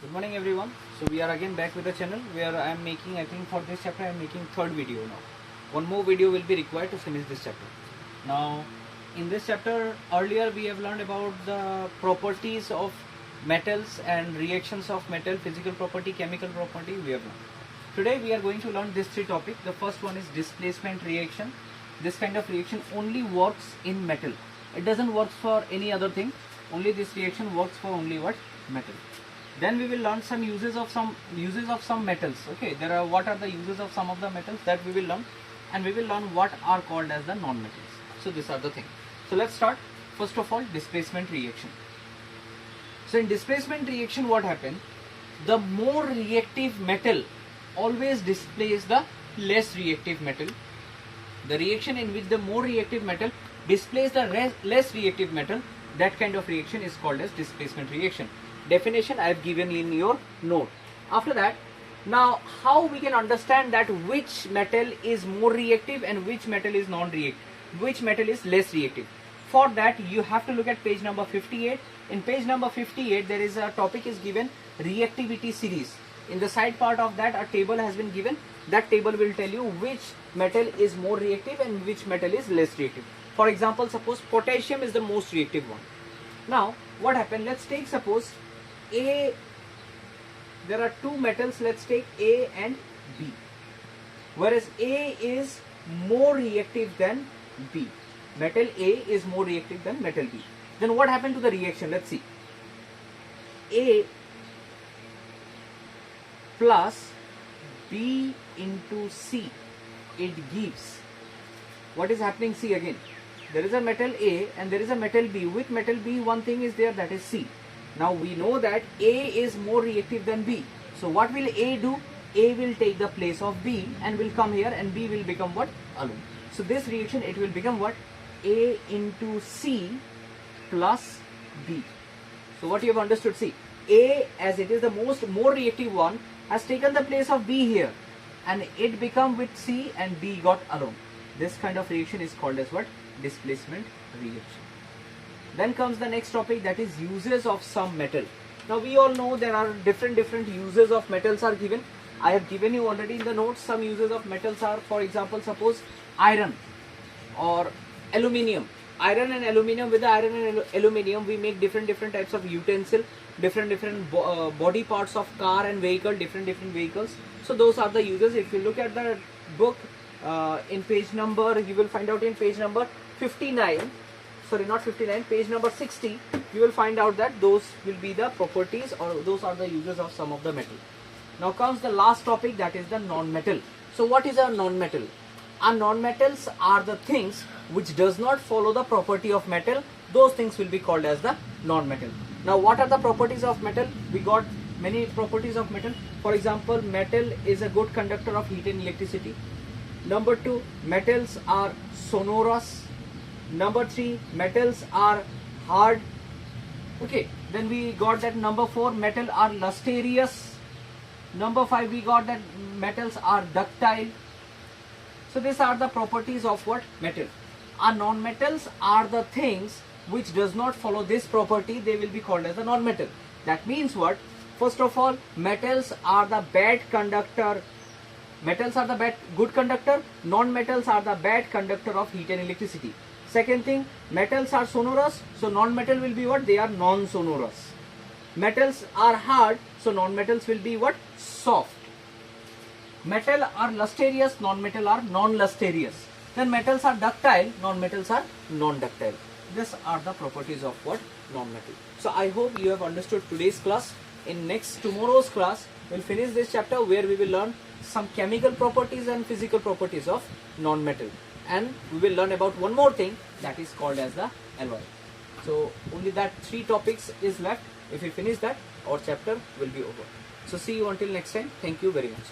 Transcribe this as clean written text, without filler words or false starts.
Good morning everyone. So we are again back with the channel where I am making, I think for this chapter I am making third video now. One more video will be required to finish this chapter. Now in this chapter earlier we have learned about the properties of metals and reactions of metal, physical property, chemical property we have learned. Today we are going to learn these three topics. The first one is displacement reaction. This kind of reaction only works in metal. It doesn't work for any other thing. Only this reaction works for only what? Metal. Then we will learn some uses of some metals. Okay, what are the uses of some of the metals that we will learn, and we will learn what are called as the non-metals. So these are the things. So let's start. First of all, displacement reaction. So in displacement reaction, what happens? The more reactive metal always displaces the less reactive metal. The reaction in which the more reactive metal displaces the less reactive metal, that kind of reaction is called as displacement reaction. Definition I have given in your note. After that, now how we can understand that which metal is more reactive and which metal is non-reactive, which metal is less reactive. For that you have to look at page number 58. In page number 58 there is a topic is given, reactivity series. In the side part of that a table has been given. That table will tell you which metal is more reactive and which metal is less reactive. For example, suppose potassium is the most reactive one. Now what happened? Let's take suppose A, there are two metals, let's take A and B, whereas A is more reactive than B. Metal A is more reactive than metal B. Then what happened to the reaction? Let's see. A plus B into C, it gives, what is happening? See again, there is a metal A and there is a metal B. With metal B one thing is there, that is C. Now we know that A is more reactive than B. So what will A do? A will take the place of B and will come here, and B will become what? Alone. So this reaction, it will become what? A into C plus B. So what you have understood? See, A, as it is the more reactive one, has taken the place of B here, and it become with C and B got alone. This kind of reaction is called as what? Displacement reaction. Then comes the next topic, that is uses of some metal. Now we all know there are different uses of metals are given. I have given you already in the notes. Some uses of metals are, for example, suppose iron or aluminium. Iron and aluminium, with the iron and aluminium we make different types of utensil, different body parts of car and vehicle, different vehicles. So those are the uses. If you look at the book in page number, you will find out in page number 59, sorry not 59, page number 60, you will find out that those will be the properties, or those are the uses of some of the metal. Now comes the last topic, that is the non-metal. So what is a non-metal? Our non-metals are the things which does not follow the property of metal. Those things will be called as the non-metal. Now what are the properties of metal? We got many properties of metal. For example, metal is a good conductor of heat and electricity. Number 2, metals are sonorous. Number 3, metals are hard. Okay, then we got that number 4, metal are lustrous. Number 5, we got that metals are ductile. So these are the properties of what? Metal. Our non-metals are the things which does not follow this property. They will be called as a non-metal. That means what? First of all, metals are the bad conductor. Metals are the good conductor. Non-metals are the bad conductor of heat and electricity. Second thing, metals are sonorous, so non-metal will be what? They are non-sonorous. Metals are hard, so non-metals will be what? Soft. Metal are lustrous, non-metal are non-lustrous. Then metals are ductile, non-metals are non-ductile. These are the properties of what? Non-metal. So I hope you have understood today's class. In tomorrow's class, we'll finish this chapter where we will learn some chemical properties and physical properties of non-metal. And we will learn about one more thing, that is called as the alloy. So only that 3 topics is left. If we finish that, our chapter will be over. So see you until next time. Thank you very much.